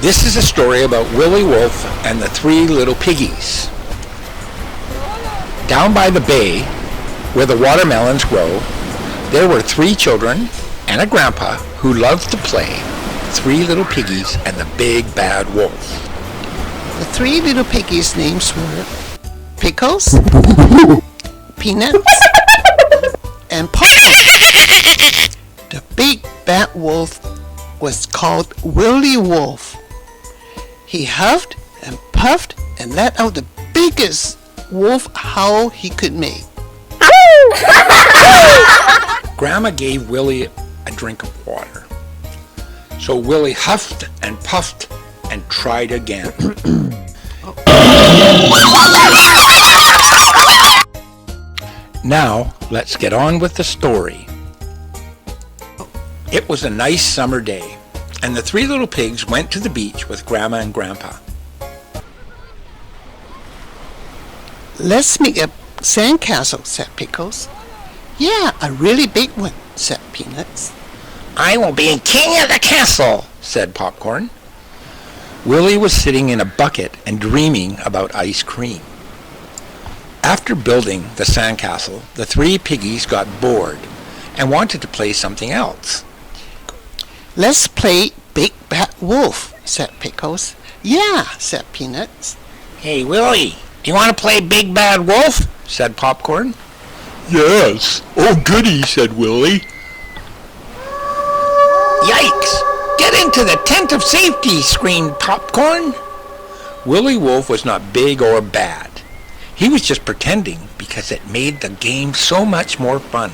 This is a story about Willy Wolf and the three little piggies. Down by the bay, where the watermelons grow, there were three children and a grandpa who loved to play Three Little Piggies and the Big Bad Wolf. The three little piggies' names were Pickles, Peanuts, and Popcorn. The big bad wolf was called Willy Wolf. He huffed and puffed and let out the biggest wolf howl he could make. Grandma gave Willy a drink of water. So Willy huffed and puffed and tried again. Now, let's get on with the story. It was a nice summer day, and the three little pigs went to the beach with Grandma and Grandpa. Let's make a sandcastle, said Pickles. Yeah, a really big one, said Peanuts. I will be king of the castle, said Popcorn. Willy was sitting in a bucket and dreaming about ice cream. After building the sandcastle, the three piggies got bored and wanted to play something else. Let's play Big Bad Wolf, said Pickles. Yeah, said Peanuts. Hey, Willy, do you want to play Big Bad Wolf? Said Popcorn. Yes. Oh, goody, said Willy. Yikes! Get into the tent of safety, screamed Popcorn. Willy Wolf was not big or bad. He was just pretending because it made the game so much more fun.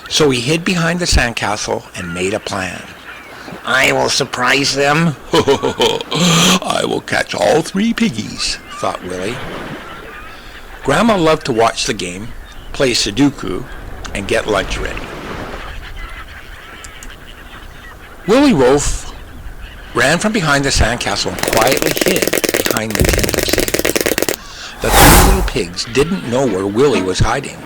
So he hid behind the sandcastle and made a plan. I will surprise them. I will catch all three piggies, thought Willy. Grandma loved to watch the game, play Sudoku, and get lunch ready. Willy Wolf ran from behind the sandcastle and quietly hid behind the tent of safety. The three little pigs didn't know where Willy was hiding.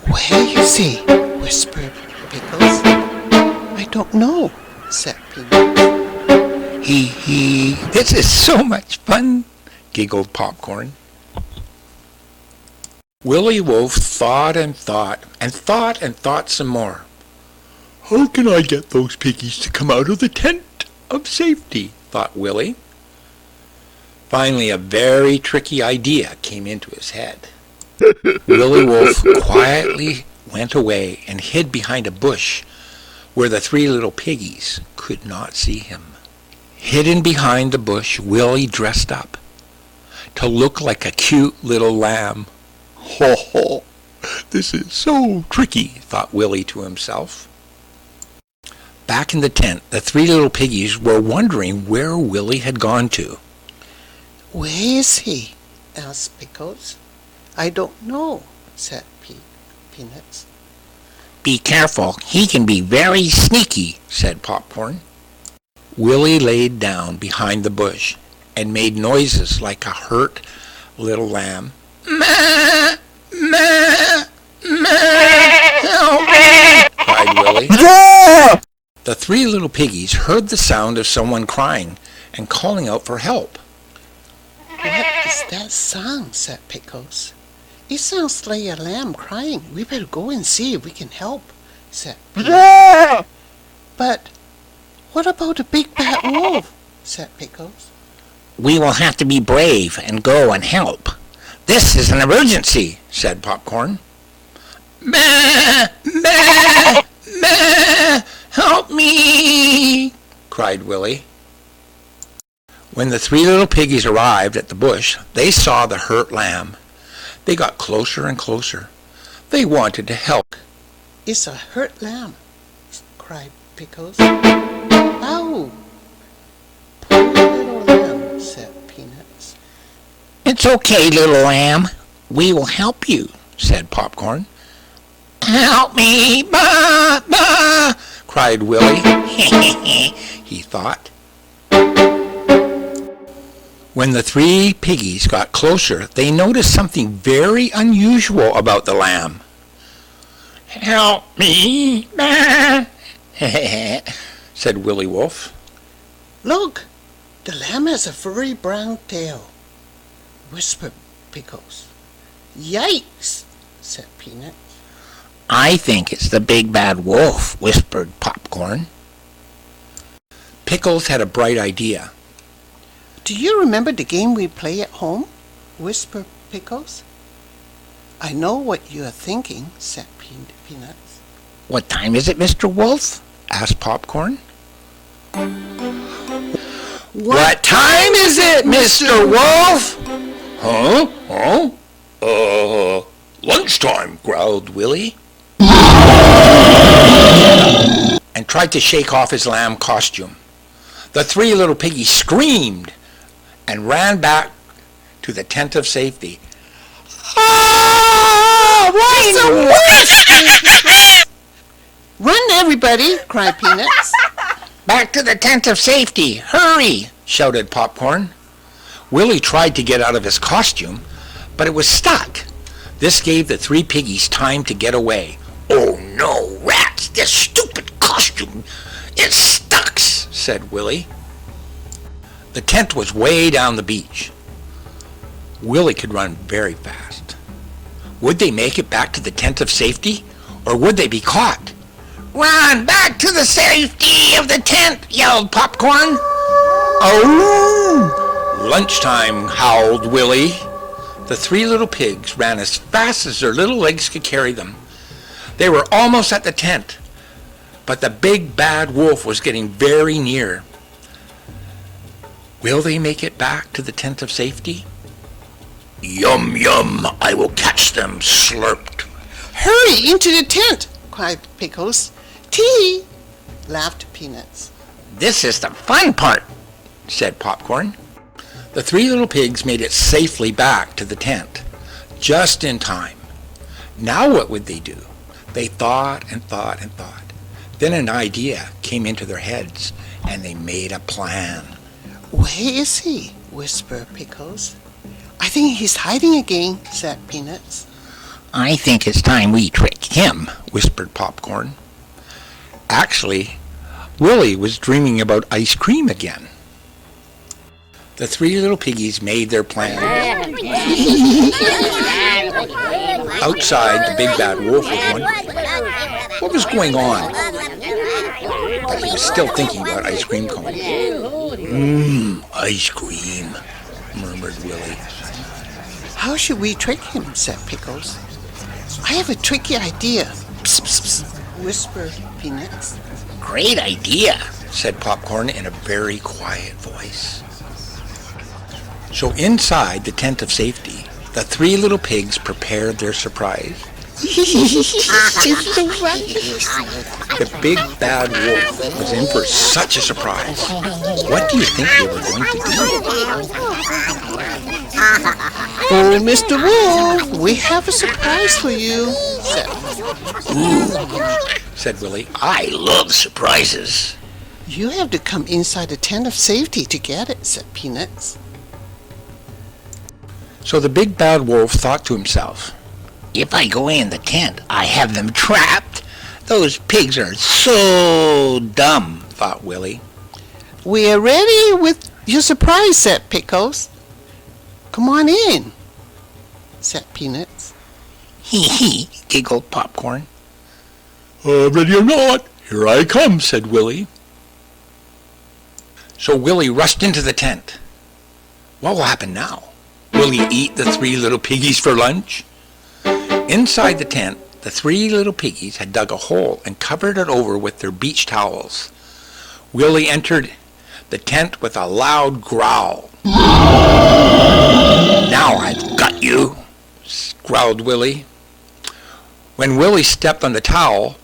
Where you see? Whispered Pickles. I don't know, said Peanuts. Hee, this is so much fun, giggled Popcorn. Willy Wolf thought and thought and thought and thought some more. How can I get those piggies to come out of the tent of safety? Thought Willy. Finally, a very tricky idea came into his head. Willy Wolf quietly went away and hid behind a bush where the three little piggies could not see him. Hidden behind the bush, Willy dressed up to look like a cute little lamb. Ho ho! This is so tricky, thought Willy to himself. Back in the tent, the three little piggies were wondering where Willy had gone to. Where is he? Asked Pickles. I don't know, said Peanuts. Be careful, he can be very sneaky, said Popcorn. Willy laid down behind the bush and made noises like a hurt little lamb. Ma! Ma! Ma! Help me! Cried Willy. The three little piggies heard the sound of someone crying and calling out for help. What is that sound? Said Pickles. It sounds like a lamb crying. We better go and see if we can help, said Peanuts. But what about the big bad wolf? Said Pickles. We will have to be brave and go and help. This is an emergency, said Popcorn. Bah! Bah! Bah! Help me! Cried Willy. When the three little piggies arrived at the bush, they saw the hurt lamb. They got closer and closer. They wanted to help. It's a hurt lamb, cried Pickles. Ow! Poor little lamb, said Peanuts. It's okay, little lamb. We will help you, said Popcorn. Help me! Bah! Bah! Cried Willy. He thought. When the three piggies got closer, they noticed something very unusual about the lamb. Help me, said Willy Wolf. Look, the lamb has a furry brown tail, whispered Pickles. Yikes, said Peanut. I think it's the big bad wolf, whispered Popcorn. Pickles had a bright idea. Do you remember the game we play at home? Whispered Pickles. I know what you are thinking, said Peanuts. What time is it, Mr. Wolf? Asked Popcorn. What time is it, Mr. Wolf? Huh? Lunchtime, growled Willy. And tried to shake off his lamb costume. The three little piggies screamed and ran back to the tent of safety. Run, everybody, cried Peanuts. Back to the tent of safety! Hurry! Shouted Popcorn. Willy tried to get out of his costume, but it was stuck. This gave the three piggies time to get away. Oh no, rats! This stupid costume! It stuck! Said Willy. The tent was way down the beach. Willy could run very fast. Would they make it back to the tent of safety, or would they be caught? Run back to the safety of the tent, yelled Popcorn. Oh! Lunchtime, howled Willy. The three little pigs ran as fast as their little legs could carry them. They were almost at the tent, but the big bad wolf was getting very near. Will they make it back to the tent of safety? Yum, yum, I will catch them, slurped. Hurry into the tent, cried Pickles. Tee! Laughed Peanuts. This is the fun part, said Popcorn. The three little pigs made it safely back to the tent, just in time. Now what would they do? They thought and thought and thought. Then an idea came into their heads, and they made a plan. Where is he? Whispered Pickles. I think he's hiding again, said Peanuts. I think it's time we trick him, whispered Popcorn. Actually, Willy was dreaming about ice cream again. The three little piggies made their plan. Outside, the big bad wolf was wondering what was going on, but he was still thinking about ice cream cones. Ice cream, murmured Willy. How should we trick him? Said Pickles. I have a tricky idea. Psst, psst, psst, whispered Peanuts. Great idea, said Popcorn in a very quiet voice. So inside the tent of safety, the three little pigs prepared their surprise. The big bad wolf was in for such a surprise. What do you think they were going to do? Oh, Mr. Wolf, we have a surprise for you, said Willy. I love surprises. You have to come inside the tent of safety to get it, said Peanuts. So the big bad wolf thought to himself, if I go in the tent, I have them trapped. Those pigs are so dumb, thought Willy. We are ready with your surprise, said Pickles. Come on in, said Peanuts. Hee hee, giggled Popcorn. Ready or not, here I come, said Willy. So Willy rushed into the tent. What will happen now? Will he eat the three little piggies for lunch? Inside the tent, the three little piggies had dug a hole and covered it over with their beach towels. Willy entered the tent with a loud growl. Now I've got you, growled Willy. When Willy stepped on the towel,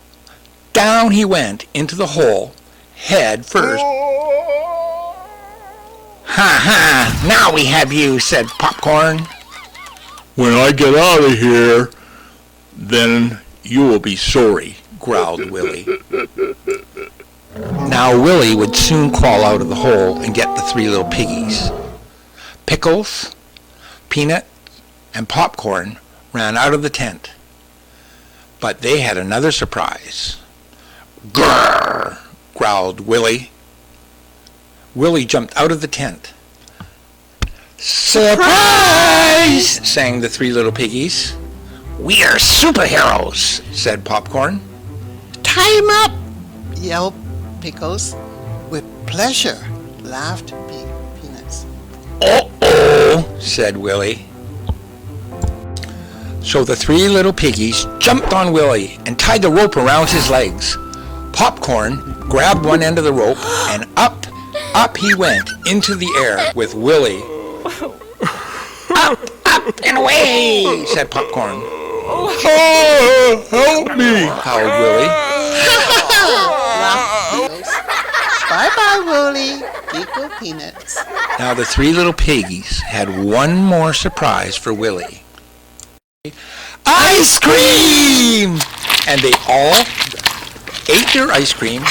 down he went into the hole, head first. Ha ha, now we have you, said Popcorn. When I get out of here, then you will be sorry, growled Willy. Now Willy would soon crawl out of the hole and get the three little piggies. Pickles, Peanut, and Popcorn ran out of the tent. But they had another surprise. Grrr, growled Willy. Willy jumped out of the tent. "Surprise!" sang the three little piggies. "We are superheroes," said Popcorn. Time up, yelled Pickles. With pleasure, laughed Peanuts. "Uh-oh," said Willy. So the three little piggies jumped on Willy and tied the rope around his legs. Popcorn grabbed one end of the rope and up he went into the air with Willy. "Up and away," said Popcorn. "Oh, help me," howled Willy. Laughed Pickles. Bye-bye, Willy, giggled Peanuts. Now the three little piggies had one more surprise for Willy. Ice cream! And they all ate their ice cream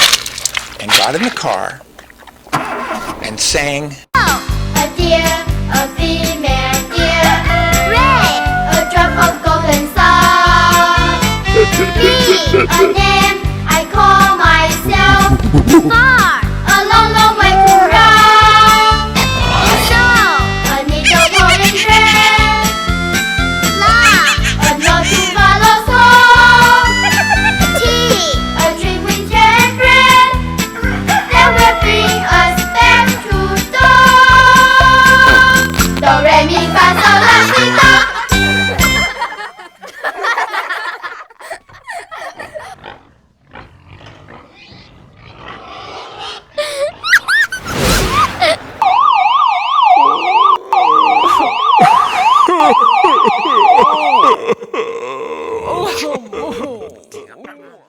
and got in the car and sang, A deer, a female deer, ray, a drop of golden sun. Me, a name I call myself.